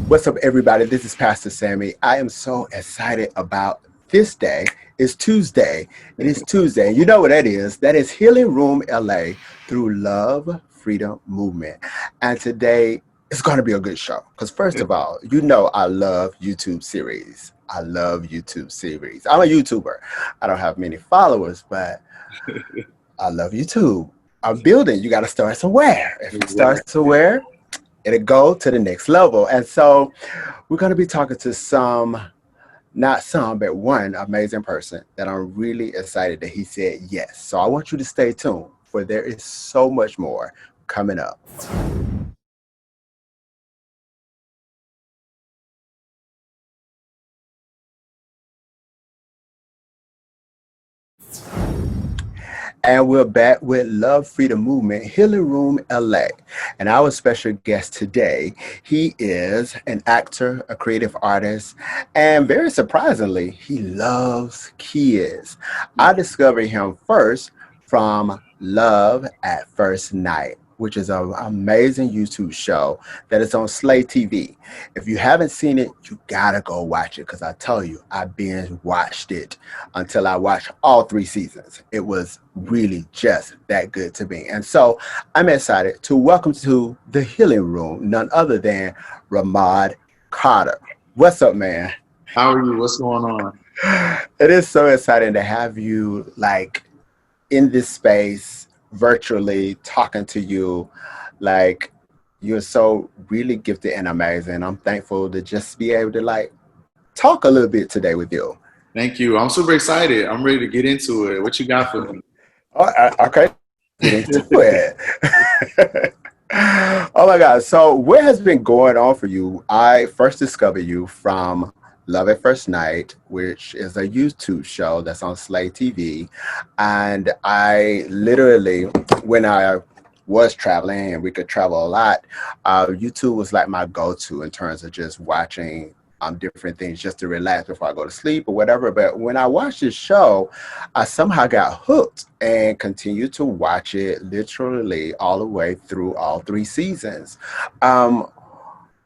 What's up, everybody? This is Pastor Sammie. I am so excited about this day. It's Tuesday. It is Tuesday. You know what that is? That is Healing Room LA through Love Freedom Movement. And today it's going to be a good show. Because, first of all, you know I love YouTube series. I love YouTube series. I'm a YouTuber. I don't have many followers, but I love YouTube. I'm building. You got to start somewhere. If you start somewhere, it'll go to the next level. And so we're going to be talking to not some, but one amazing person that I'm really excited that he said yes. So I want you to stay tuned, for there is so much more coming up. And we're back with Love Freedom Movement, Healing Room LA. And our special guest today, he is an actor, a creative artist, and very surprisingly, he loves kids. I discovered him first from Love at First Night, which is an amazing YouTube show that is on Slay TV. If you haven't seen it, you gotta go watch it, because I tell you, I binge watched it until I watched all 3 seasons. It was really just that good to me. And so I'm excited to welcome to the Healing Room none other than Ramad Carter. What's up, man? How are you? What's going on? It is so exciting to have you in this space virtually talking to you. You're so really gifted and amazing. I'm thankful to just be able to talk a little bit today with you. Thank you. I'm super excited. I'm ready to get into it. What you got for me? Okay, get into it. Oh my God. So what has been going on for you? I first discovered you from Love at First Night, which is a YouTube show that's on Slay TV. And I literally, when I was traveling and we could travel a lot, YouTube was like my go-to in terms of just watching different things just to relax before I go to sleep or whatever. But when I watched this show, I somehow got hooked and continued to watch it literally all the way through all 3 seasons.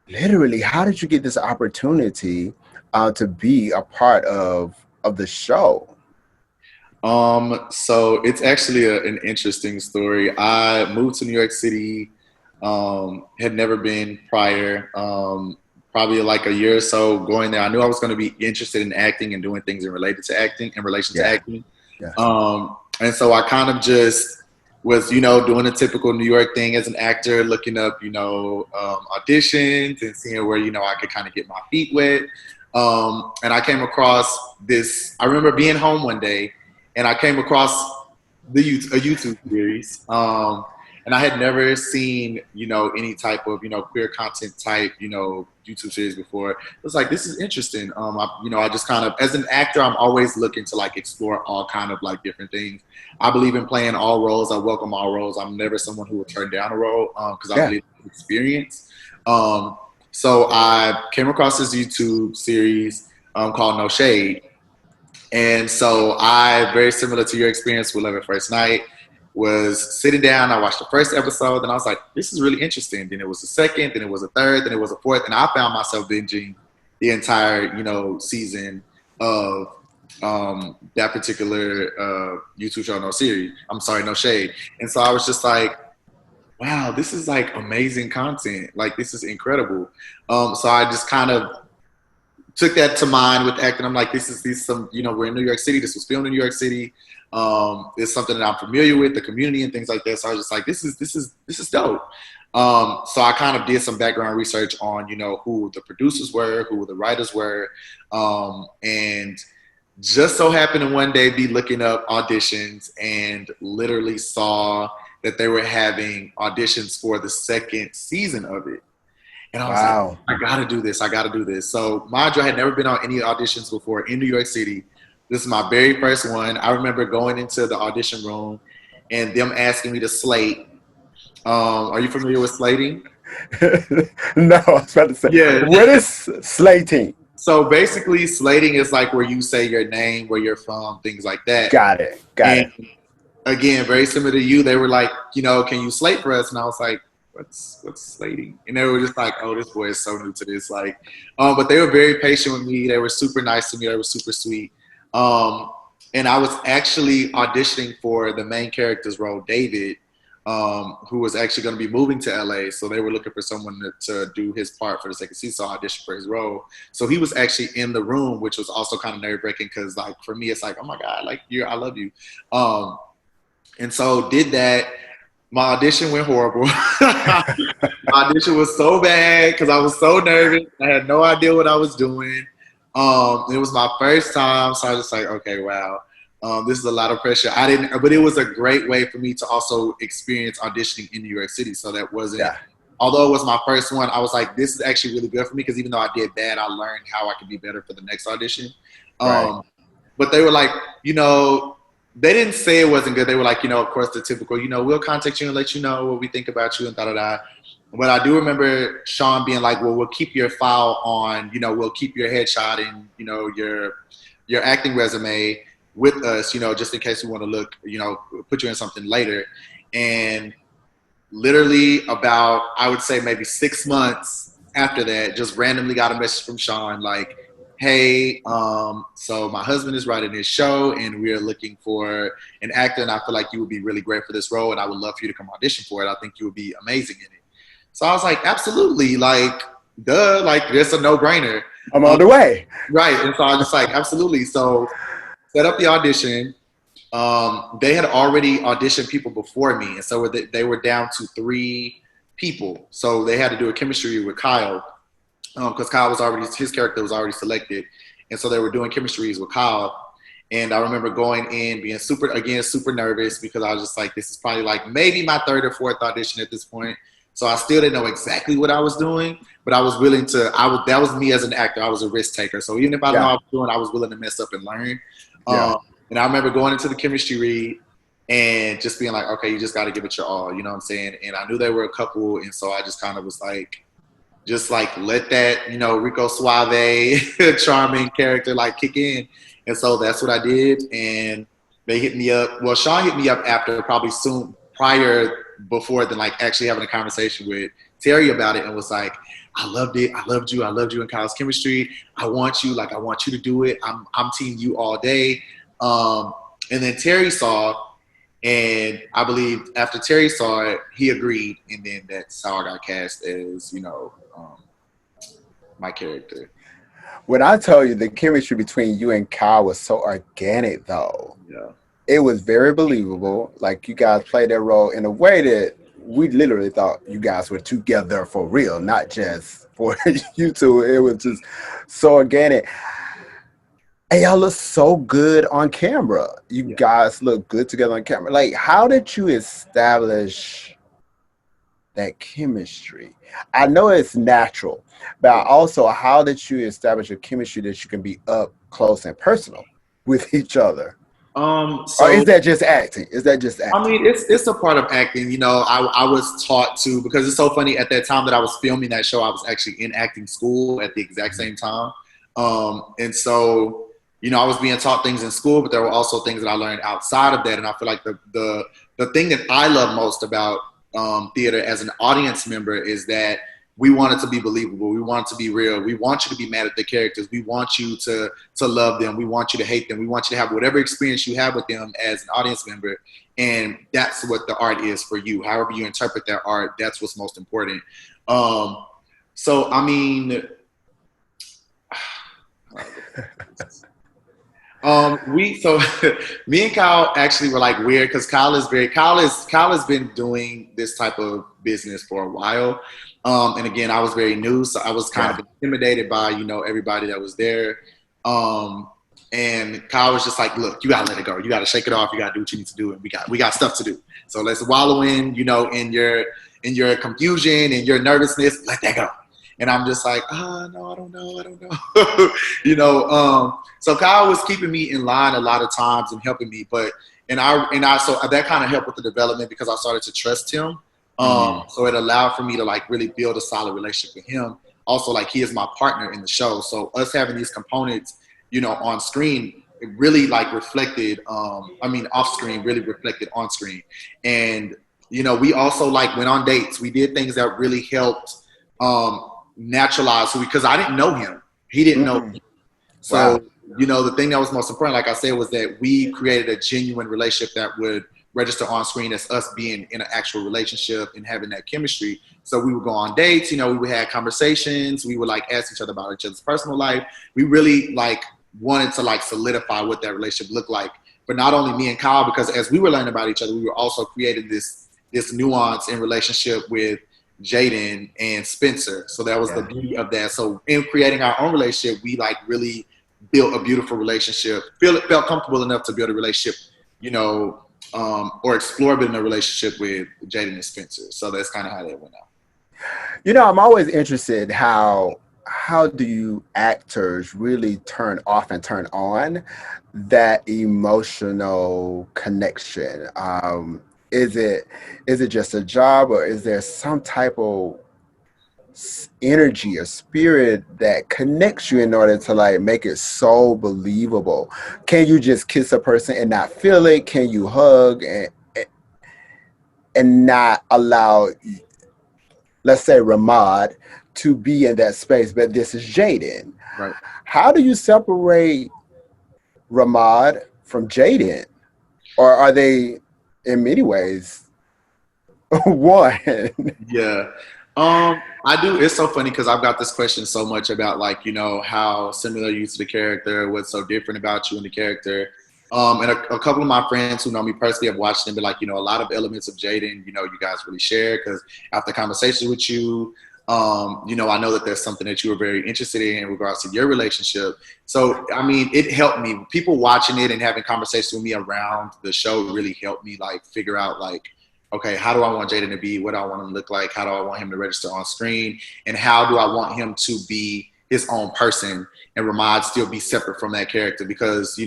Literally, how did you get this opportunity to be a part of the show? So it's actually an interesting story. I moved to New York City, had never been prior, probably like a year or so going there. I knew I was going to be interested in acting and doing things in relation to acting. Yeah. And so I kind of just was, doing the typical New York thing as an actor, looking up, auditions and seeing where, I could kind of get my feet wet. And I came across this. I remember being home one day and I came across a YouTube series. And I had never seen, any type of, queer content type, YouTube series before. It was like, this is interesting. I just kind of, as an actor, I'm always looking to explore all kind of different things. I believe in playing all roles. I welcome all roles. I'm never someone who will turn down a role because I believe in experience. So I came across this YouTube series called No Shade. And so I, very similar to your experience with Love at First Night, was sitting down. I watched the first episode and I was like, this is really interesting. Then it was a second, then it was a third, then it was a fourth. And I found myself binging the entire, season of that particular YouTube show, No Shade. And so I was just like, wow, this is amazing content. This is incredible. So I just kind of took that to mind with acting. I'm like, this is some, we're in New York City. This was filmed in New York City. It's something that I'm familiar with, the community and things like that. So I was just like, this is dope. So I kind of did some background research on, who the producers were, who the writers were, and just so happened to one day be looking up auditions and literally saw that they were having auditions for the second season of it. And I was like, I gotta do this. So mind you, I had never been on any auditions before in New York City. This is my very first one. I remember going into the audition room and them asking me to slate. Are you familiar with slating? No, I was about to say, yeah. What is slating? So basically, slating is where you say your name, where you're from, things like that. Got it. Again, very similar to you. They were like, can you slate for us? And I was like, what's slating? And they were just like, oh, this boy is so new to this. Like, but they were very patient with me. They were super nice to me. They were super sweet. And I was actually auditioning for the main character's role, David, who was actually going to be moving to LA. So they were looking for someone to do his part for the second season. So I auditioned for his role. So he was actually in the room, which was also kind of nerve wracking because, like, for me, it's like, oh my God, like, I love you. And so did that. My audition went horrible. My audition was so bad because I was so nervous. I had no idea what I was doing. It was my first time, so I was just like, okay, wow, this is a lot of pressure. But it was a great way for me to also experience auditioning in New York City. So that wasn't, although it was my first one, I was like, this is actually really good for me because even though I did bad, I learned how I could be better for the next audition. But they were like, they didn't say it wasn't good. They were like, of course, the typical, we'll contact you and let you know what we think about you and da-da-da. But I do remember Sean being like, well, we'll keep your file on, we'll keep your headshot and, your acting resume with us, just in case we want to look, put you in something later. And literally about, I would say maybe 6 months after that, just randomly got a message from Sean like, hey, so my husband is writing this show and we are looking for an actor and I feel like you would be really great for this role and I would love for you to come audition for it. I think you would be amazing in it. So I was like, absolutely, like, duh, like, it's a no-brainer. I'm on the way. Right, and so I was just like, absolutely. So set up the audition. They had already auditioned people before me, and so they were down to 3 people. So they had to do a chemistry with Kyle. Because Kyle his character was already selected. And so they were doing chemistries with Kyle. And I remember going in, being super nervous because I was just like, this is probably like maybe my 3rd or 4th audition at this point. So I still didn't know exactly what I was doing, but I was willing to, that was me as an actor. I was a risk taker. So even if I didn't know what I was doing, I was willing to mess up and learn. And I remember going into the chemistry read and just being like, okay, you just got to give it your all. You know what I'm saying? And I knew they were a couple. And so I just kind of was like, just like let that, Rico Suave, charming character like kick in. And so that's what I did. And they hit me up. Well, Sean hit me up after probably before than like actually having a conversation with Terry about it and was like, I loved it. I loved you in Kyle's chemistry. I want you to do it. I'm team you all day. And then Terry saw, and I believe after Terry saw it, he agreed. And then that's how I got cast as, my character. When I tell you the chemistry between you and Kyle was so organic, though, it was very believable. Like you guys played that role in a way that we literally thought you guys were together for real, not just for you two. It was just so organic. And y'all look so good on camera. You guys look good together on camera. Like, how did you establish that chemistry? I know it's natural, but also how did you establish a chemistry that you can be up close and personal with each other? Or is that just acting? I mean, it's a part of acting. I was taught to, because it's so funny, at that time that I was filming that show, I was actually in acting school at the exact same time. And so, I was being taught things in school, but there were also things that I learned outside of that. And I feel like the thing that I love most about theater as an audience member is that we want it to be believable. We want it to be real. We want you to be mad at the characters. We want you to love them. We want you to hate them. We want you to have whatever experience you have with them as an audience member. And that's what the art is for you. However you interpret that art, that's what's most important. So, I mean, me and Kyle actually were like weird because Kyle has been doing this type of business for a while. And again, I was very new, so I was kind of intimidated by, everybody that was there. And Kyle was just like, look, you gotta let it go. You gotta shake it off. You gotta do what you need to do. And we got stuff to do. So let's wallow in your confusion and your nervousness. Let that go. And I'm just like, no, I don't know. So Kyle was keeping me in line a lot of times and helping me, so that kind of helped with the development because I started to trust him. So it allowed for me to like really build a solid relationship with him. Also, like, he is my partner in the show. So us having these components, on screen, it really like reflected, off screen really reflected on screen. And we also like went on dates. We did things that really helped naturalize because I didn't know him. He didn't know me. So, Wow. the thing that was most important, like I said, was that we created a genuine relationship that would register on screen as us being in an actual relationship and having that chemistry. So we would go on dates, we would have conversations. We would like ask each other about each other's personal life. We really like wanted to like solidify what that relationship looked like. But not only me and Kyle, because as we were learning about each other, we were also creating this nuance in relationship with Jaden and Spencer. So that was the beauty of that. So in creating our own relationship, we like really built a beautiful relationship. Felt comfortable enough to build a relationship, or explore building a relationship with Jaden and Spencer. So that's kind of how that went out. I'm always interested how do you actors really turn off and turn on that emotional connection? Is it just a job, or is there some type of energy or spirit that connects you in order to like make it so believable? Can you just kiss a person and not feel it? Can you hug and not allow, let's say, Ramad to be in that space, but this is Jaden? Right. How do you separate Ramad from Jaden, or are they in many ways one? Yeah. I do. It's so funny because I've got this question so much about like, how similar you to the character, what's so different about you and the character. And a couple of my friends who know me personally have watched them be like, a lot of elements of Jaden, you guys really share because after conversations with you, I know that there's something that you were very interested in regards to your relationship. So, I mean, it helped me. People watching it and having conversations with me around the show really helped me like figure out like, okay, how do I want Jaden to be? What do I want him to look like? How do I want him to register on screen? And how do I want him to be his own person and Ramad still be separate from that character? Because,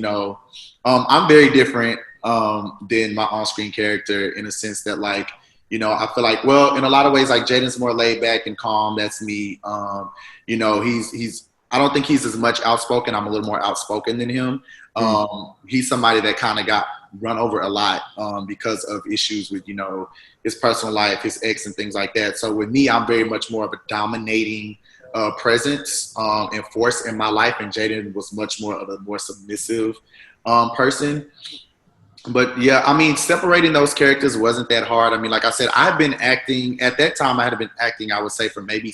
I'm very different than my on-screen character in a sense that like, I feel like, well, in a lot of ways, like Jaden's more laid back and calm. That's me. He's I don't think he's as much outspoken. I'm a little more outspoken than him. He's somebody that kind of got run over a lot because of issues with, his personal life, his ex and things like that. So with me, I'm very much more of a dominating presence and force in my life. And Jaden was much more of a more submissive person. But yeah, I mean, separating those characters wasn't that hard. I mean, like I said, I've been acting at that time. I had been acting, I would say, for maybe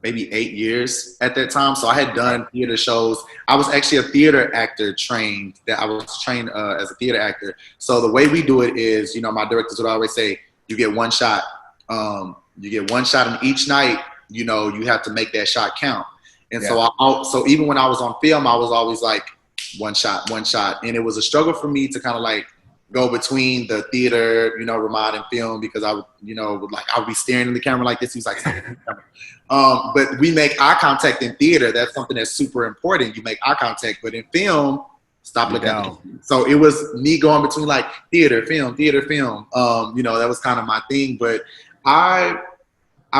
8 years at that time. So I had done theater shows. I was actually a theater actor trained. That I was trained as a theater actor. So the way we do it is, my directors would always say, you get one shot. You get one shot in each night. You have to make that shot count. And so even when I was on film, I was always like, one shot. And it was a struggle for me to kind of like go between the theater, Ramad and film, because I would, I would be staring in the camera like this. He's like, but we make eye contact in theater. That's something that's super important. You make eye contact, but in film, stop looking at the camera. So it was me going between like theater, film. That was kind of my thing. But I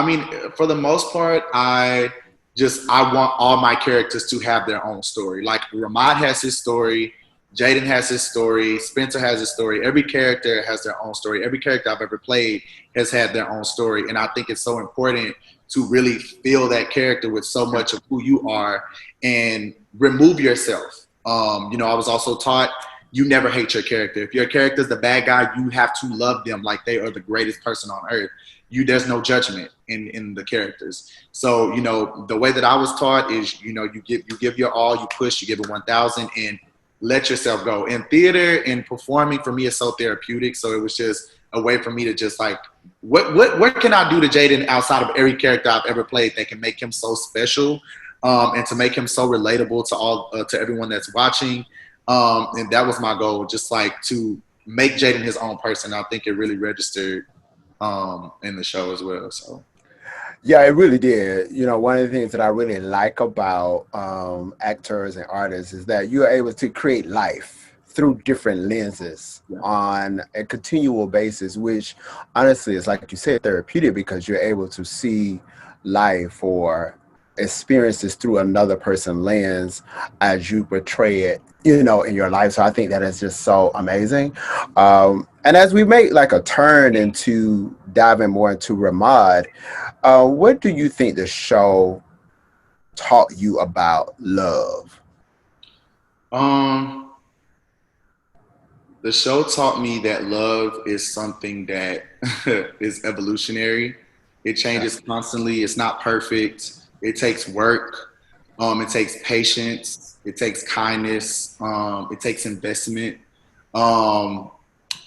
mean, for the most part, I want all my characters to have their own story. Like Ramad has his story, Jaden has his story, Spencer has his story. Every character has their own story. Every character I've ever played has had their own story. And I think it's so important to really feel that character with so much of who you are and remove yourself. I was also taught you never hate your character. If your character is the bad guy, you have to love them like they are the greatest person on earth. There's no judgment in the characters. So, the way that I was taught is, you give your all, you push, you give it 1,000 and let yourself go. And theater and performing for me is so therapeutic. So it was just a way for me to just like, what can I do to Jaden outside of every character I've ever played that can make him so special and to make him so relatable to everyone that's watching. And that was my goal, just like to make Jaden his own person. I think it really registered in the show as well. So Yeah, it really did. One of the things that I really like about actors and artists is that you're able to create life through different lenses on a continual basis, which honestly is, like you said, therapeutic, because you're able to see life or experience this through another person's lens as you portray it, you know, in your life. So I think that is just so amazing. And as we make like a turn into diving more into Ramad, what do you think the show taught you about love? Um, the show taught me that love is something that is evolutionary. It changes constantly. It's not perfect. It takes work. It takes patience. It takes kindness. It takes investment. Um,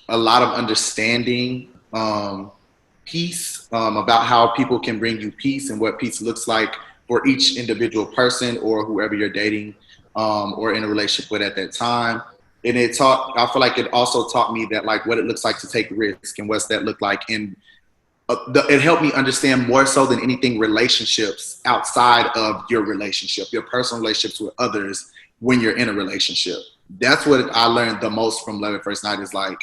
a lot of understanding, peace, about how people can bring you peace and what peace looks like for each individual person or whoever you're dating, or in a relationship with at that time. And I feel like it also taught me that like what it looks like to take risk and what's that look like. And it helped me understand more so than anything relationships outside of your relationship, your personal relationships with others when you're in a relationship. That's what I learned the most from Love at First Night is like,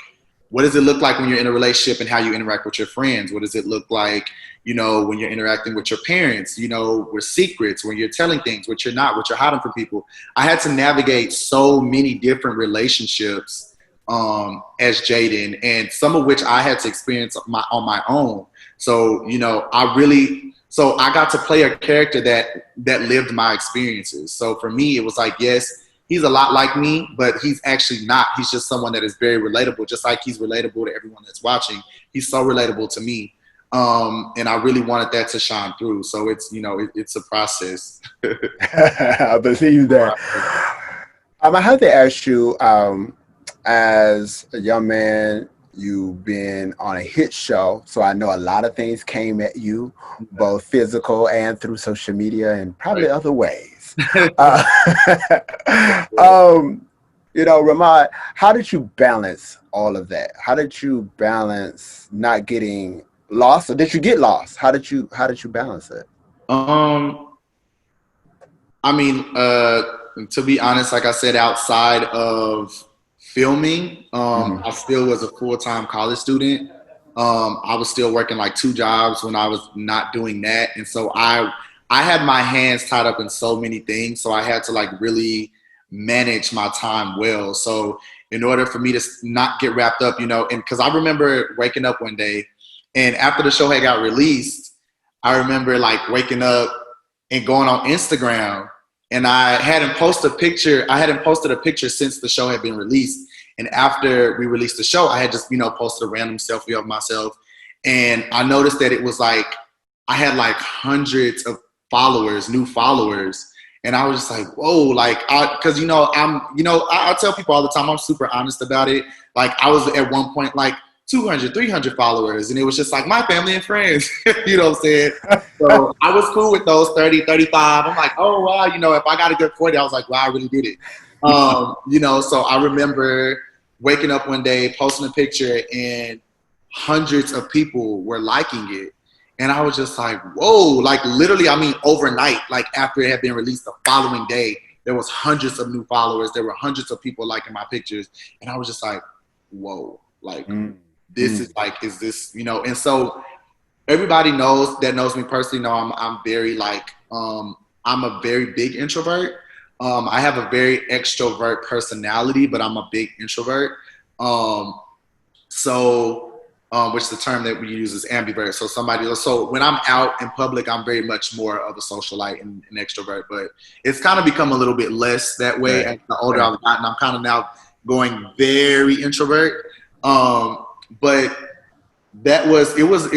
what does it look like when you're in a relationship and how you interact with your friends? What does it look like, you know, when you're interacting with your parents, you know, with secrets, when you're telling things, what you're not, what you're hiding from people. I had to navigate so many different relationships as Jaden, and some of which I had to experience on my own. So, you know, I got to play a character that lived my experiences. So for me, it was like, yes, he's a lot like me, but he's actually not. He's just someone that is very relatable, just like he's relatable to everyone that's watching. He's so relatable to me. And I really wanted that to shine through. So it's, you know, it's a process. I believe that. I have to ask you, as a young man, you've been on a hit show, so I know a lot of things came at you, both physical and through social media and probably other ways. Uh, you know, Ramad, how did you balance all of that? How did you balance not getting lost, or did you get lost? How did you balance it? um, I mean, to be honest, like I said, outside of filming, Hmm. I still was a full-time college student. I was still working like two jobs when I was not doing that, and so I had my hands tied up in so many things, so I had to like really manage my time well. So in order for me to not get wrapped up, you know, and because I remember waking up one day, and after the show had got released, I remember like waking up and going on Instagram, and I hadn't posted a picture since the show had been released. And after we released the show, I had just, you know, posted a random selfie of myself. And I noticed that it was like, I had like hundreds of followers, new followers. And I was just like, whoa, like, cause you know, I tell people all the time, I'm super honest about it. Like I was at one point, like 200, 300 followers. And it was just like my family and friends, you know what I'm saying? So I was cool with those 30, 35. I'm like, oh, wow, you know, if I got a good 40, I was like, wow, I really did it. You know, so I remember waking up one day, posting a picture, and hundreds of people were liking it. And I was just like, whoa, like literally, I mean, overnight, like after it had been released the following day, there was hundreds of new followers. There were hundreds of people liking my pictures. And I was just like, whoa, like this is like, is this, you know? And so everybody knows me personally know I'm very like, I'm a very big introvert. I have a very extrovert personality, but I'm a big introvert. Um, which the term that we use is ambivert. So when I'm out in public, I'm very much more of a socialite and an extrovert, but it's kind of become a little bit less that way. Right. As the older Right. I've gotten, I'm kind of now going very introvert. But it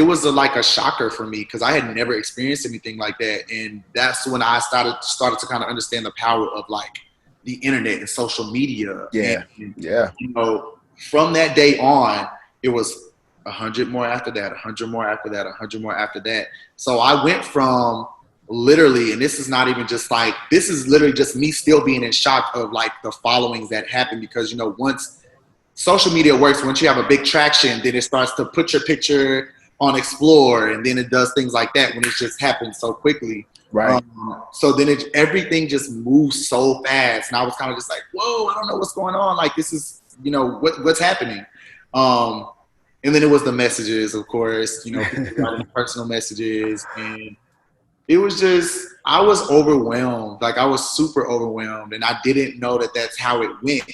was like a shocker for me because I had never experienced anything like that, and that's when I started to kind of understand the power of like the internet and social media. Yeah. And Yeah. you know, from that day on, it was 100 more after that, 100 more after that, 100 more after that. So I went from literally, and this is literally just me still being in shock of like the followings that happened because, you know, once social media works, once you have a big traction, then it starts to put your picture on Explore, and then it does things like that when it just happens so quickly. Right. So then everything just moves so fast, and I was kind of just like, whoa, I don't know what's going on. Like this is, you know, what's happening. And then it was the messages, of course, you know, people writing personal messages, and it was just, I was overwhelmed. Like I was super overwhelmed, and I didn't know that that's how it went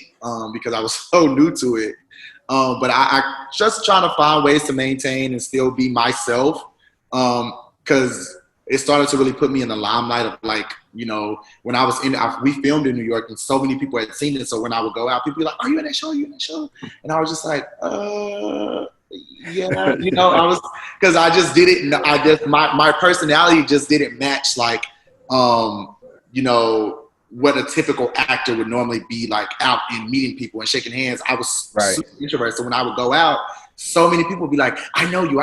because I was so new to it. But I just trying to find ways to maintain and still be myself because it started to really put me in the limelight of like, you know, when I was we filmed in New York and so many people had seen it. So when I would go out, people would be like, "Are you in that show? Are you in that show?" And I was just like, yeah, you know, I was, because I just didn't, my personality just didn't match like, you know, what a typical actor would normally be like out and meeting people and shaking hands. I was super introverted. So when I would go out, so many people would be like, I know you.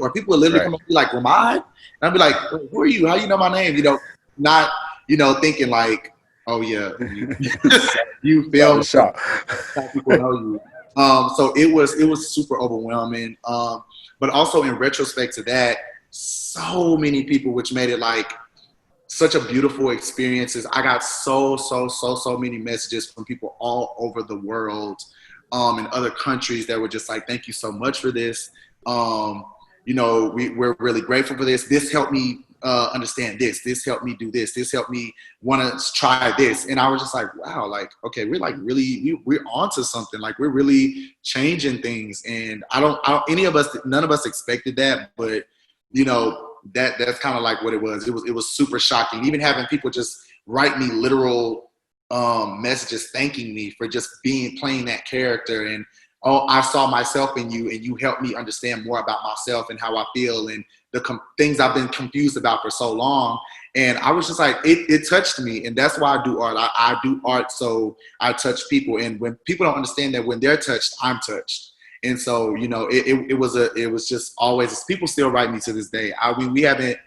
Or people would literally come up and be like, Ramad? And I'd be like, who are you? How you know my name? You know, not, you know, thinking like, oh yeah, you film, people know you. So it was super overwhelming. But also in retrospect to that, so many people, which made it like such a beautiful experiences. I got so many messages from people all over the world, in other countries that were just like, thank you so much for this. You know, we're really grateful for this. This helped me understand this. This helped me do this. This helped me want to try this. And I was just like, wow, like, okay, we're like really, we're onto something. Like we're really changing things. And none of us expected that, but you know, that's kind of like what it was. It was super shocking. Even having people just write me literal messages thanking me for just playing that character, and I saw myself in you, and you helped me understand more about myself and how I feel and the things I've been confused about for so long. And I was just like, it touched me, and that's why I do art. I do art so I touch people, and when people don't understand that when they're touched, I'm touched. And so, you know, it was just always, people still write me to this day. We haven't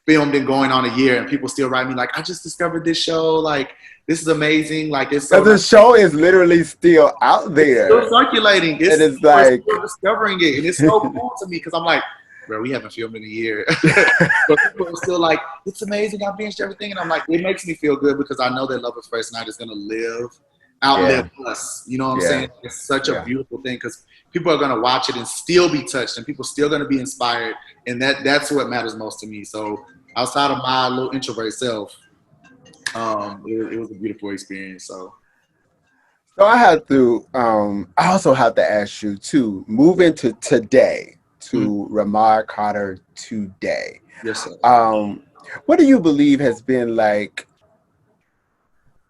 filmed and going on a year, and people still write me like, I just discovered this show. Like, this is amazing. Like, it's so the show is literally still out there. It's still circulating. It's like, still discovering it. And it's so cool to me because I'm like, bro, we haven't filmed in a year. But people are still like, it's amazing. I finished everything. And I'm like, it makes me feel good because I know that Love at First Night is going to outlive us. You know what I'm saying? It's such a beautiful thing because people are going to watch it and still be touched, and people still going to be inspired. And that's what matters most to me. So outside of my little introvert self, it was a beautiful experience. So I also have to ask you to move into today, to Ramad Carter today. Yes, sir. What do you believe has been like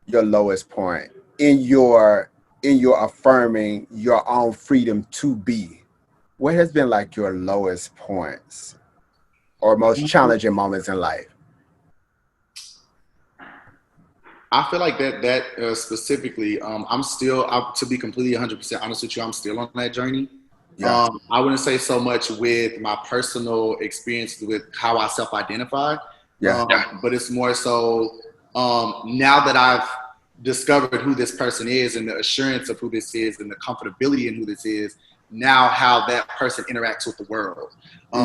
your lowest point in your affirming your own freedom to be? What has been like your lowest points or most challenging moments in life? I feel like that specifically, to be completely 100% honest with you, I'm still on that journey. Yeah. I wouldn't say so much with my personal experience with how I self-identify, but it's more so now that I've discovered who this person is and the assurance of who this is and the comfortability in who this is, now how that person interacts with the world.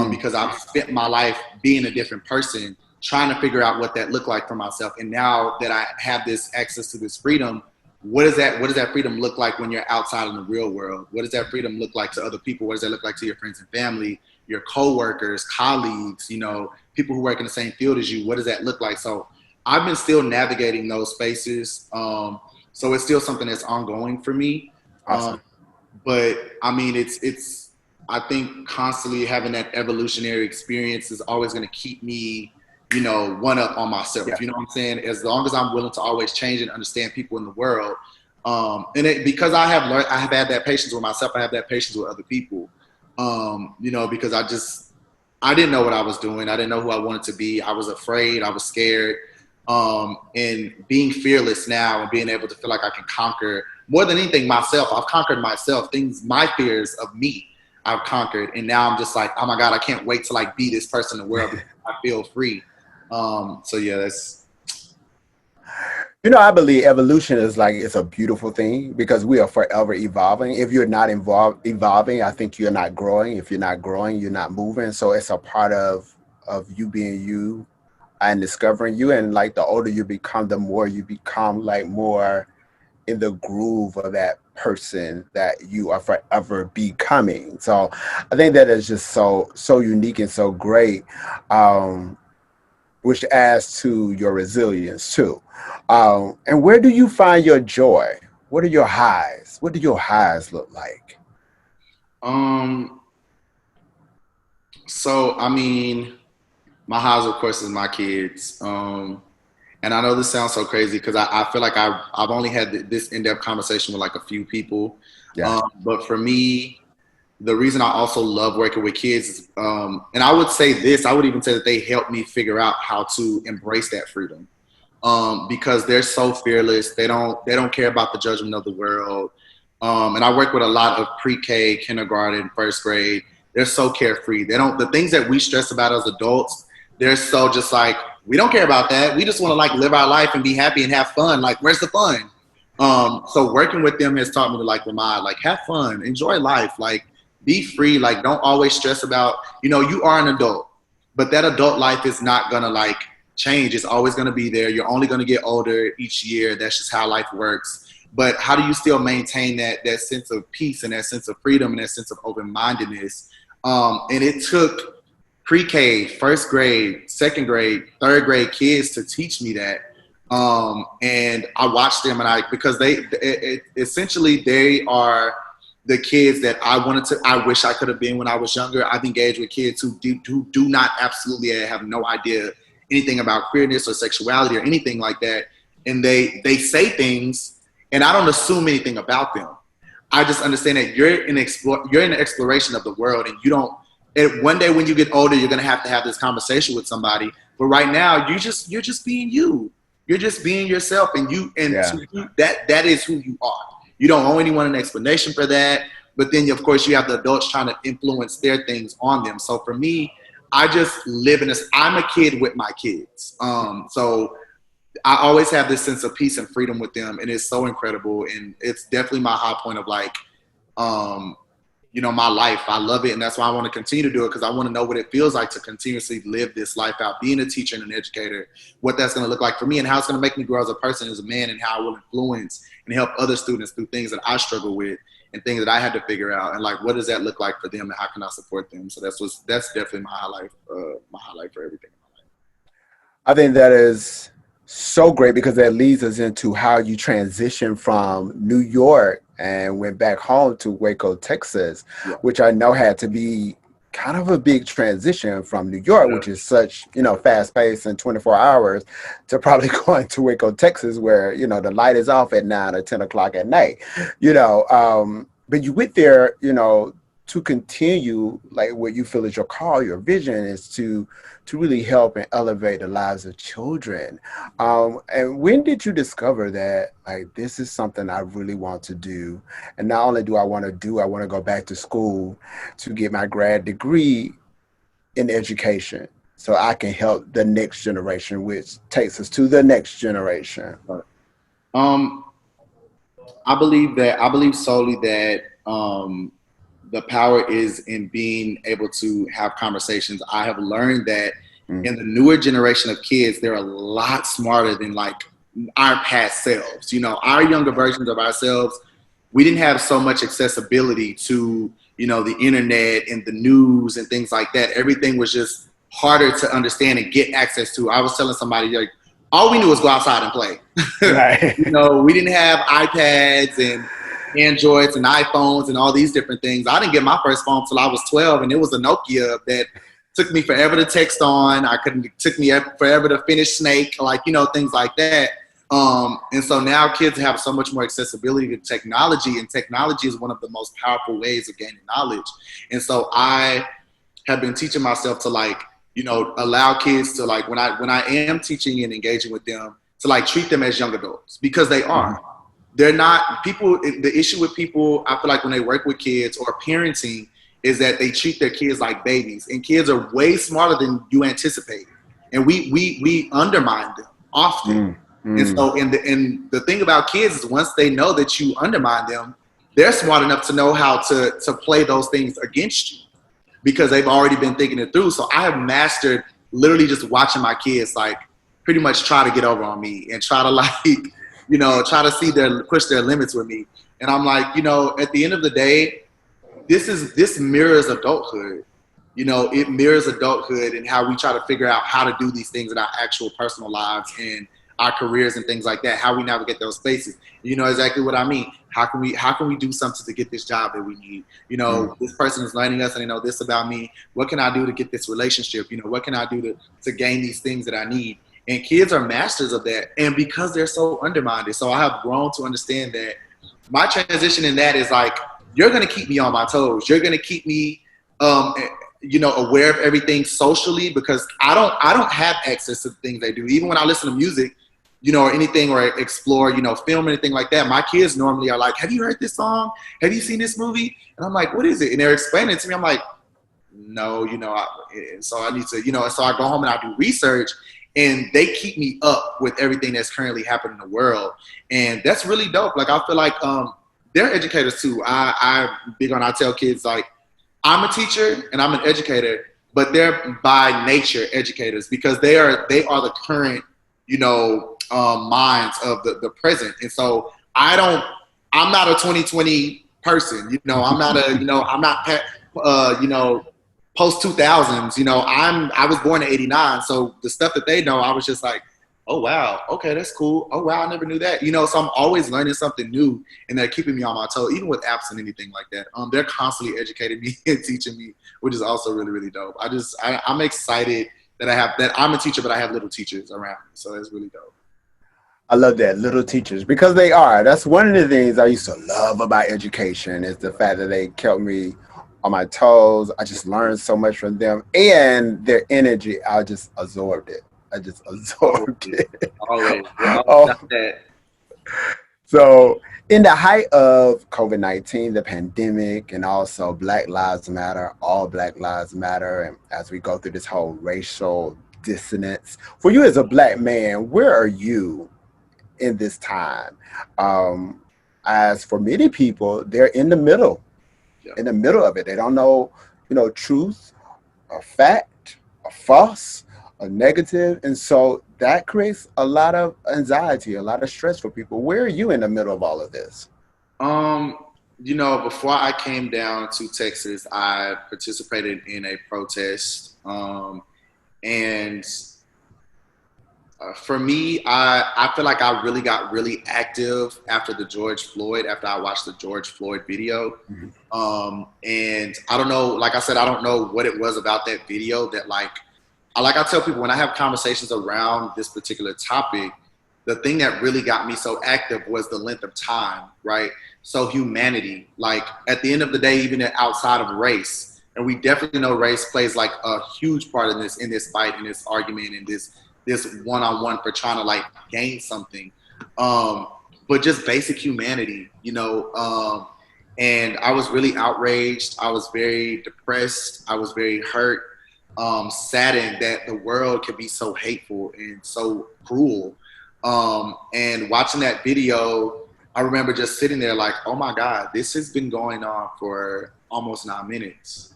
Because I've spent my life being a different person, trying to figure out what that looked like for myself. And now that I have this access to this freedom, what does that freedom look like when you're outside in the real world? What does that freedom look like to other people? What does that look like to your friends and family, your coworkers, colleagues, you know, people who work in the same field as you? What does that look like? So I've been still navigating those spaces. So it's still something that's ongoing for me. Awesome. But I mean, it's I think constantly having that evolutionary experience is always going to keep me, you know, one up on myself. You know what I'm saying? As long as I'm willing to always change and understand people in the world. Because I have had that patience with myself. I have that patience with other people. You know, because I didn't know what I was doing. I didn't know who I wanted to be. I was afraid. I was scared. And being fearless now and being able to feel like I can conquer more than anything myself. I've conquered myself. My fears of me, I've conquered. And now I'm just like, oh my God, I can't wait to like be this person in the world because I feel free. So yeah, that's. You know, I believe evolution is it's a beautiful thing because we are forever evolving. If you're not evolving, I think you're not growing. If you're not growing, you're not moving. So it's a part of you being you and discovering you. And like the older you become, the more you become like more in the groove of that person that you are forever becoming. So I think that is just so unique and so great. which adds to your resilience too. And where do you find your joy? What are your highs? What do your highs look like? Um, so I mean, my highs, of course, is my kids. And I know this sounds so crazy because I feel like I've only had this in-depth conversation with like a few people. Yeah. But for me, the reason I also love working with kids is, and I would say this, I would even say that they helped me figure out how to embrace that freedom. Because they're so fearless. They don't care about the judgment of the world. And I work with a lot of pre-K, kindergarten, first grade. They're so carefree. The things that we stress about as adults, they're so just like, we don't care about that. We just want to like live our life and be happy and have fun. Like, where's the fun? So working with them has taught me to like, Ramad, like have fun, enjoy life, like be free. Like don't always stress about, you are an adult, but that adult life is not going to like change. It's always going to be there. You're only going to get older each year. That's just how life works. But how do you still maintain that sense of peace and that sense of freedom and that sense of open-mindedness? And it took pre-K, first grade, second grade, third grade kids to teach me that. And I watched them because essentially they are the kids that I wish I could have been when I was younger. I've engaged with kids who do not absolutely have no idea anything about queerness or sexuality or anything like that. And they say things and I don't assume anything about them. I just understand that you're in the exploration of the world and you don't, and one day when you get older, you're going to have this conversation with somebody. But right now you're just being you. You're just being yourself and Yeah. to you, that is who you are. You don't owe anyone an explanation for that. But then of course you have the adults trying to influence their things on them. So for me, I just live in this, I'm a kid with my kids. So I always have this sense of peace and freedom with them. And it's so incredible. And it's definitely my high point of like, my life. I love it. And that's why I want to continue to do it because I want to know what it feels like to continuously live this life out, being a teacher and an educator, what that's going to look like for me and how it's going to make me grow as a person, as a man, and how I will influence and help other students through things that I struggle with and things that I had to figure out. And like, what does that look like for them and how can I support them? So that's definitely my highlight for everything in my life. I think that is so great because that leads us into how you transition from New York and went back home to Waco, Texas, Yeah. which I know had to be kind of a big transition from New York, Yeah. which is such, fast paced and 24 hours to probably going to Waco, Texas, where, the light is off at 9 or 10 o'clock at night, but you went there, to continue like what you feel is your call, your vision is to really help and elevate the lives of children. And when did you discover that like this is something I really want to do? And not only do I want to do, I want to go back to school to get my grad degree in education so I can help the next generation, which takes us to the next generation. Um, I believe solely that the power is in being able to have conversations. I have learned that in the newer generation of kids, they're a lot smarter than like our past selves. Our younger versions of ourselves, we didn't have so much accessibility to, the internet and the news and things like that. Everything was just harder to understand and get access to. I was telling somebody like, all we knew was go outside and play. Right. We didn't have iPads and Androids and iPhones and all these different things. I didn't get my first phone till I was 12, and it was a Nokia that took me forever to text on. It took me forever to finish Snake, like, things like that. And so now kids have so much more accessibility to technology, and technology is one of the most powerful ways of gaining knowledge. And so I have been teaching myself to like, allow kids to like, when I am teaching and engaging with them, to like treat them as young adults, because they are. Mm-hmm. They're not people. The issue with people, I feel like when they work with kids or parenting, is that they treat their kids like babies, and kids are way smarter than you anticipate, and we undermine them often. And so, and the thing about kids is once they know that you undermine them, they're smart enough to know how to play those things against you because they've already been thinking it through. So I have mastered literally just watching my kids like pretty much try to get over on me and try to like. Try to push their limits with me. And I'm like, at the end of the day, this mirrors adulthood. it mirrors adulthood and how we try to figure out how to do these things in our actual personal lives and our careers and things like that, how we navigate those spaces. You know exactly what I mean. How can we do something to get this job that we need? This person is learning us and they know this about me. What can I do to get this relationship? What can I do to gain these things that I need? And kids are masters of that. And because they're so undermined, so I have grown to understand that my transition in that is like, you're going to keep me on my toes. You're going to keep me, aware of everything socially, because I don't have access to the things they do. Even when I listen to music, or anything, or explore, film, anything like that, my kids normally are like, have you heard this song? Have you seen this movie? And I'm like, what is it? And they're explaining it to me. I'm like, no, so I need to, so I go home and I do research, and they keep me up with everything that's currently happening in the world. And that's really dope. Like, I feel like they're educators too. I'm big on, I tell kids, like, I'm a teacher and I'm an educator, but they're by nature educators, because they are the current, minds of the present. And so I'm not a 2020 person. I'm not I'm not post 2000s. I was born in '89, so the stuff that they know, I was just like, oh wow, okay, that's cool. Oh wow, I never knew that. So I'm always learning something new, and they're keeping me on my toe, even with apps and anything like that. They're constantly educating me and teaching me, which is also really, really dope. I'm excited that I'm a teacher, but I have little teachers around me, so that's really dope. I love that, little teachers, because they are. That's one of the things I used to love about education, is the fact that they kept me on my toes. I just learned so much from them, and their energy, I just absorbed it. I just absorbed it. Always. Oh, so in the height of COVID-19, the pandemic, and also Black Lives Matter, all Black Lives Matter, and as we go through this whole racial dissonance, for you as a Black man, where are you in this time? As for many people, they're in the middle, Yeah. in the middle of it. They don't know, truth or fact or false or negative. And so that creates a lot of anxiety, a lot of stress for people. Where are you in the middle of all of this? Before I came down to Texas, I participated in a protest. And for me, I feel like I really got really active after I watched the George Floyd video. Mm-hmm. And I don't know, like I said, I don't know what it was about that video that, like I tell people, when I have conversations around this particular topic, the thing that really got me so active was the length of time, right? So humanity, like at the end of the day, even outside of race, and we definitely know race plays like a huge part in this fight, in this argument, in this one-on-one for trying to like gain something. But just basic humanity, and I was really outraged. I was very depressed. I was very hurt, saddened that the world can be so hateful and so cruel. And watching that video, I remember just sitting there like, oh my God, this has been going on for almost 9 minutes.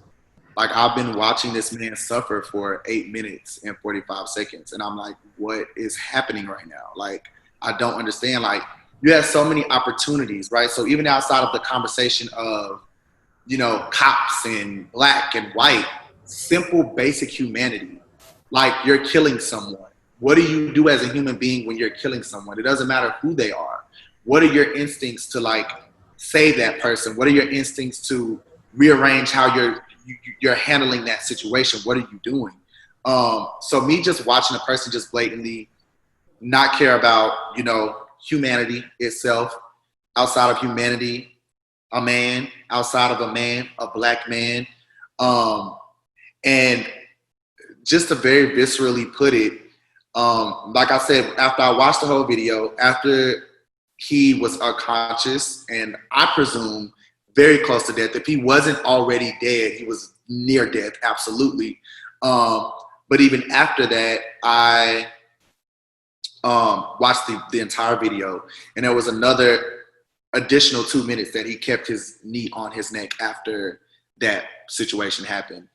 Like, I've been watching this man suffer for 8 minutes and 45 seconds. And I'm like, what is happening right now? Like, I don't understand. Like, you have so many opportunities, right? So even outside of the conversation of, cops and black and white, simple, basic humanity. Like, you're killing someone. What do you do as a human being when you're killing someone? It doesn't matter who they are. What are your instincts to like save that person? What are your instincts to rearrange how you're handling that situation? What are you doing? So me just watching a person just blatantly not care about, humanity itself, outside of humanity, a man, outside of a man, a black man. And just to very viscerally put it, like I said, after I watched the whole video, after he was unconscious and I presume very close to death, if he wasn't already dead, he was near death, absolutely. But even after that, I watched the entire video, and there was another additional 2 minutes that he kept his knee on his neck after that situation happened.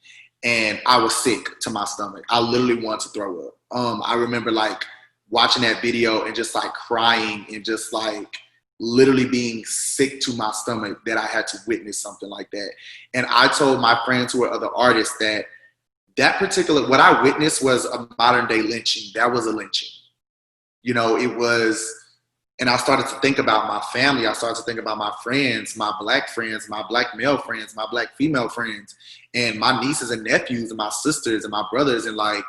And I was sick to my stomach. I literally wanted to throw up. I remember like watching that video and just like crying and just like literally being sick to my stomach that I had to witness something like that. And I told my friends who are other artists that particular, what I witnessed was a modern day lynching. That was a lynching. You know, it was, and I started to think about my family. I started to think about my friends, my black male friends, my black female friends, and my nieces and nephews and my sisters and my brothers. And like,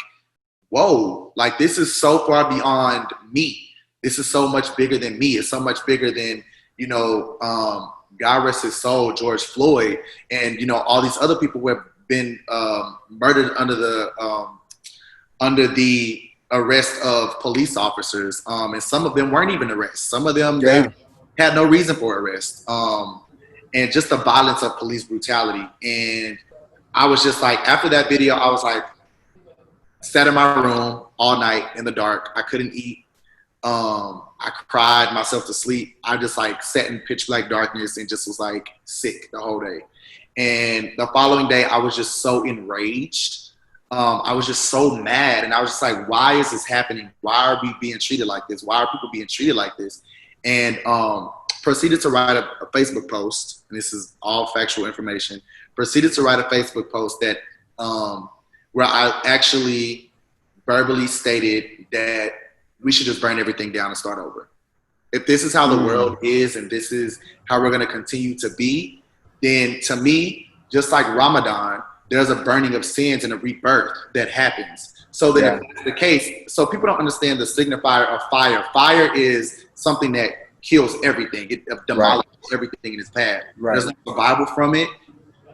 whoa, like this is so far beyond me. This is so much bigger than me. It's so much bigger than, you know, God rest his soul, George Floyd, and, you know, all these other people who have been murdered under the arrest of police officers. And some of them weren't even arrests. Some of them, they had no reason for arrest. And just the violence of police brutality. And I was just like, after that video, I was like, sat in my room all night in the dark. I couldn't eat. I cried myself to sleep. I just like sat in pitch black darkness and just was like sick the whole day. And the following day, I was just so enraged. I was just so mad. And I was just like, why is this happening? Why are we being treated like this? Why are people being treated like this? And proceeded to write a Facebook post. And this is all factual information. Proceeded to write a Facebook post that where I actually verbally stated that we should just burn everything down and start over. If this is how the world is and this is how we're going to continue to be, then to me, just like Ramadan, there's a burning of sins and a rebirth that happens. So that if that's the case, so people don't understand the signifier of fire. Fire is something that kills everything. It demolishes everything in its path. There's no survival from it.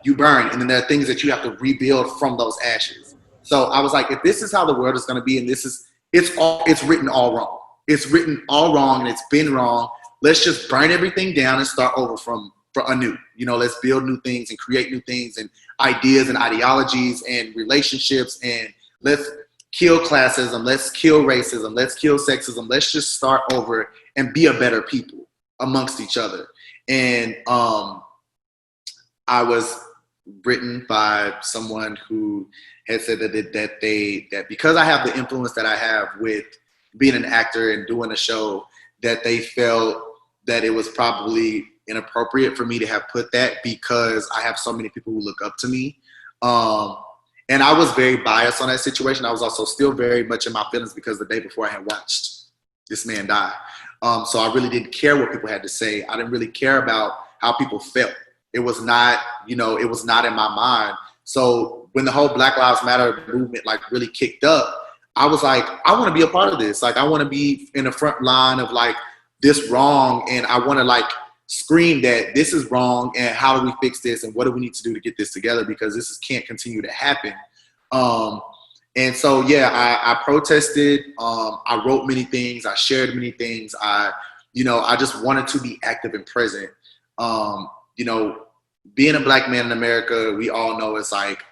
You burn. And then there are things that you have to rebuild from those ashes. So I was like, if this is how the world is going to be, and this is, it's written all wrong. It's written all wrong and it's been wrong. Let's just burn everything down and start over from anew. You know, let's build new things and create new things and ideas and ideologies and relationships, and let's kill classism, let's kill racism, let's kill sexism. Let's just start over and be a better people amongst each other. And I was written by someone who had said that because I have the influence that I have with being an actor and doing a show, that they felt that it was probably inappropriate for me to have put that because I have so many people who look up to me. And I was very biased on that situation. I was also still very much in my feelings because the day before I had watched this man die. So I really didn't care what people had to say. I didn't really care about how people felt. It was not, it was not in my mind. So when the whole Black Lives Matter movement like really kicked up, I was like, I want to be a part of this. Like, I want to be in the front line of like this wrong. And I want to like scream that this is wrong. And how do we fix this? And what do we need to do to get this together? Because can't continue to happen. And so, I protested. I wrote many things. I shared many things. I just wanted to be active and present. Being a Black man in America, we all know it's like,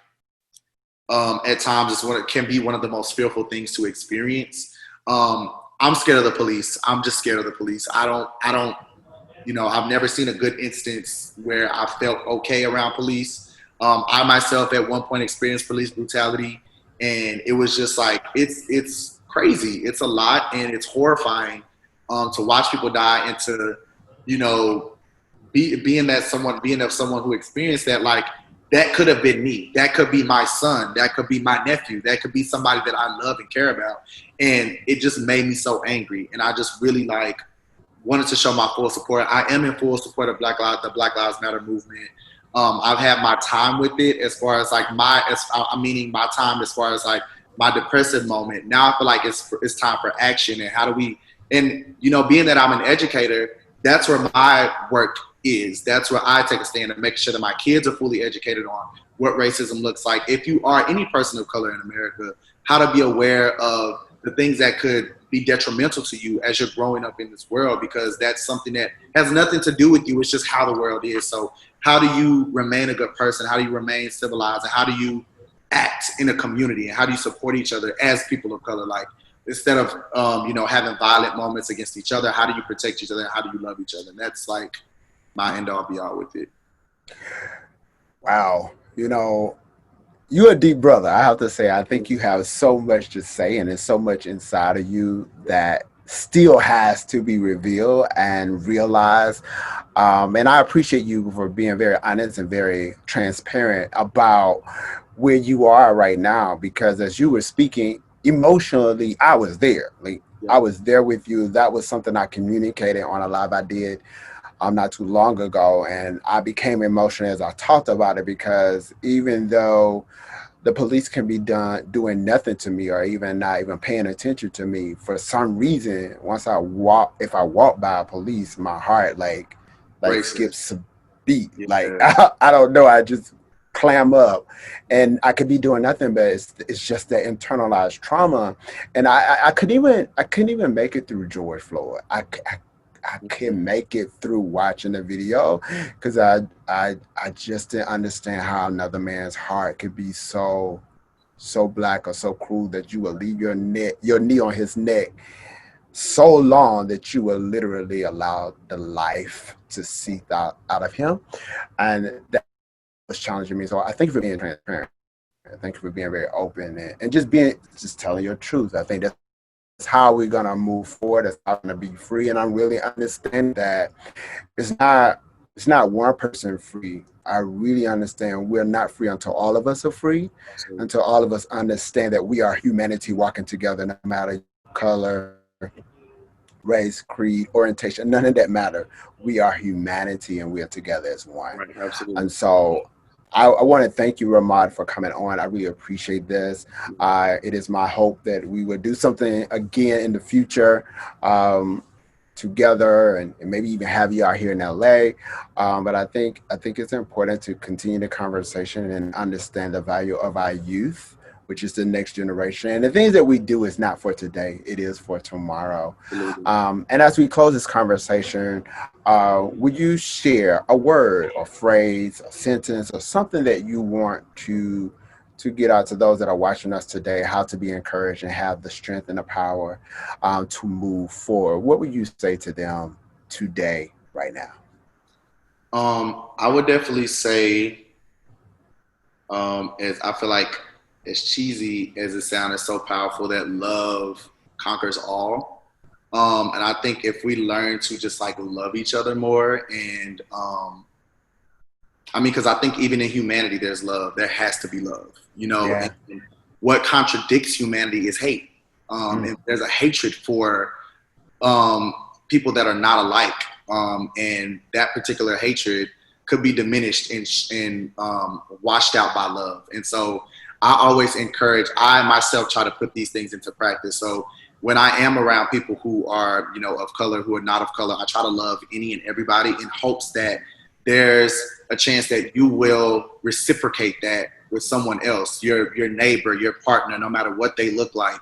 at times it can be one of the most fearful things to experience. I'm scared of the police. I'm just scared of the police. I don't, I've never seen a good instance where I felt okay around police. I myself at one point experienced police brutality, and it was just like, it's crazy. It's a lot, and it's horrifying to watch people die, and to, being of someone who experienced that. Like, that could have been me. That could be my son. That could be my nephew. That could be somebody that I love and care about. And it just made me so angry. And I just really wanted to show my full support. I am in full support of the Black Lives Matter movement. I've had my time with it as far as like my time as far as like my depressive moment. Now I feel like it's time for action. And how do we, and being that I'm an educator, that's where my work is. That's where I take a stand and make sure that my kids are fully educated on what racism looks like. If you are any person of color in America, how to be aware of the things that could be detrimental to you as you're growing up in this world, because that's something that has nothing to do with you. It's just how the world is. So how do you remain a good person? How do you remain civilized? And how do you act in a community? And how do you support each other as people of color? Like, instead of, having violent moments against each other, how do you protect each other? And how do you love each other? And that's like my end all be all with it. Wow. You're a deep brother. I have to say, I think you have so much to say, and there's so much inside of you that still has to be revealed and realized. And I appreciate you for being very honest and very transparent about where you are right now, because as you were speaking, emotionally, I was there. Like, Yeah. I was there with you. That was something I communicated on a live I did not too long ago, and I became emotional as I talked about it, because even though the police can be done doing nothing to me or even not even paying attention to me, for some reason once I walk if I walk by a police, my heart like Racist. skips a beat. Like, Yeah. I don't know, I just clam up, and I could be doing nothing, but it's just that internalized trauma. And I couldn't even make it through George Floyd. I Mhm. can make it through watching the video, because I just didn't understand how another man's heart could be so black or so cruel that you will leave your knee on his neck so long that you will literally allow the life to seep out of him. And that was challenging me. So I thank you for being transparent. Thank you for being very open, and just telling your truth. I think that's how we're gonna move forward. That's how we're gonna be free. And I'm really understanding that it's not it's not one person free. I really understand we're not free until all of us are free, Absolutely. until all of us understand that we are humanity walking together, no matter color, race, creed, orientation, none of that matter. We are humanity and we are together as one. Right. And Absolutely. so I want to thank you, Ramad, for coming on. I really appreciate this. It is my hope that we will do something again in the future, um, together, and maybe even have you out here in LA. But I think it's important to continue the conversation and understand the value of our youth, which is the next generation. And the things that we do is not for today; it is for tomorrow. Absolutely. And as we close this conversation, would you share a word or phrase, a sentence, or something that you want to get out to those that are watching us today, how to be encouraged and have the strength and the power to move forward? What would you say to them today, right now? I would definitely say, as I feel like, as cheesy as it sounds, it's so powerful that love conquers all. And I think if we learn to just like love each other more, and I mean, because I think even in humanity, there's love. There has to be love, you know. Yeah. And what contradicts humanity is hate. And Mm. there's a hatred for um, people that are not alike, and that particular hatred could be diminished and washed out by love. And so I always encourage. I myself try to put these things into practice. So when I am around people who are, you know, of color, who are not of color, I try to love any and everybody in hopes that there's a chance that you will reciprocate that with someone else, your neighbor, your partner, no matter what they look like,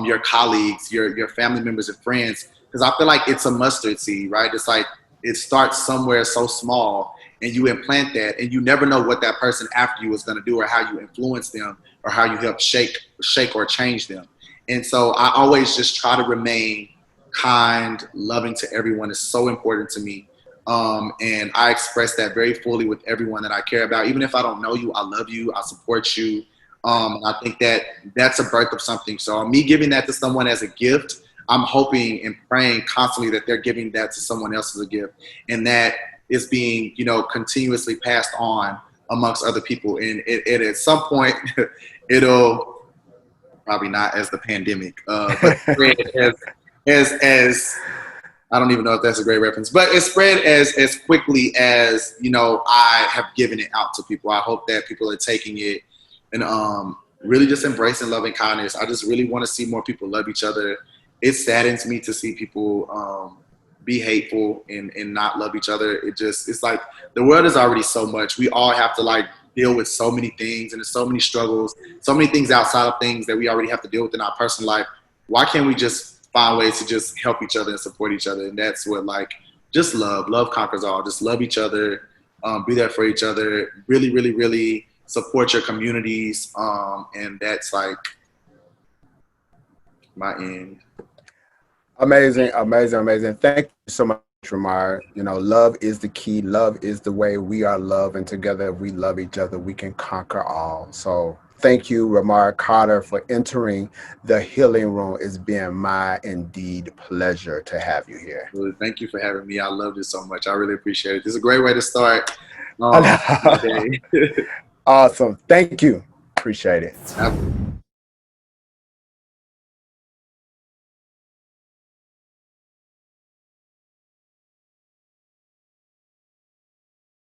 your colleagues, your family members and friends. Because I feel like it's a mustard seed, right? It's like it starts somewhere so small, and you implant that, and you never know what that person after you is going to do, or how you influence them, or how you help shake or change them. And so I always just try to remain kind, loving to everyone is so important to me. And I express that very fully with everyone that I care about. Even if I don't know you, I love you, I support you. I think that that's a birth of something. So me giving that to someone as a gift, I'm hoping and praying constantly that they're giving that to someone else as a gift, and that is being, you know, continuously passed on amongst other people. And it at some point, it'll probably not as the pandemic, but spread as I don't even know if that's a great reference, but it's spread as quickly as, you know, I have given it out to people. I hope that people are taking it and really just embracing love and kindness. I just really want to see more people love each other. It saddens me to see people be hateful and not love each other. It's like the world is already so much. We all have to like deal with so many things, and there's so many struggles, so many things outside of things that we already have to deal with in our personal life. Why can't we just find ways to just help each other and support each other? And that's what, like, just love conquers all. Just love each other, be there for each other, really, really, really support your communities. And that's like my end. Amazing, amazing, amazing. Thank you so much, Ramar. Love is the key. Love is the way. We are love, and together, if we love each other, we can conquer all. So Thank you, Ramad Carter, for entering the healing room. It's been my indeed pleasure to have you here. Well, thank you for having me. I loved it so much. I really appreciate it. This is a great way to start my day. Awesome. Thank you. Appreciate it.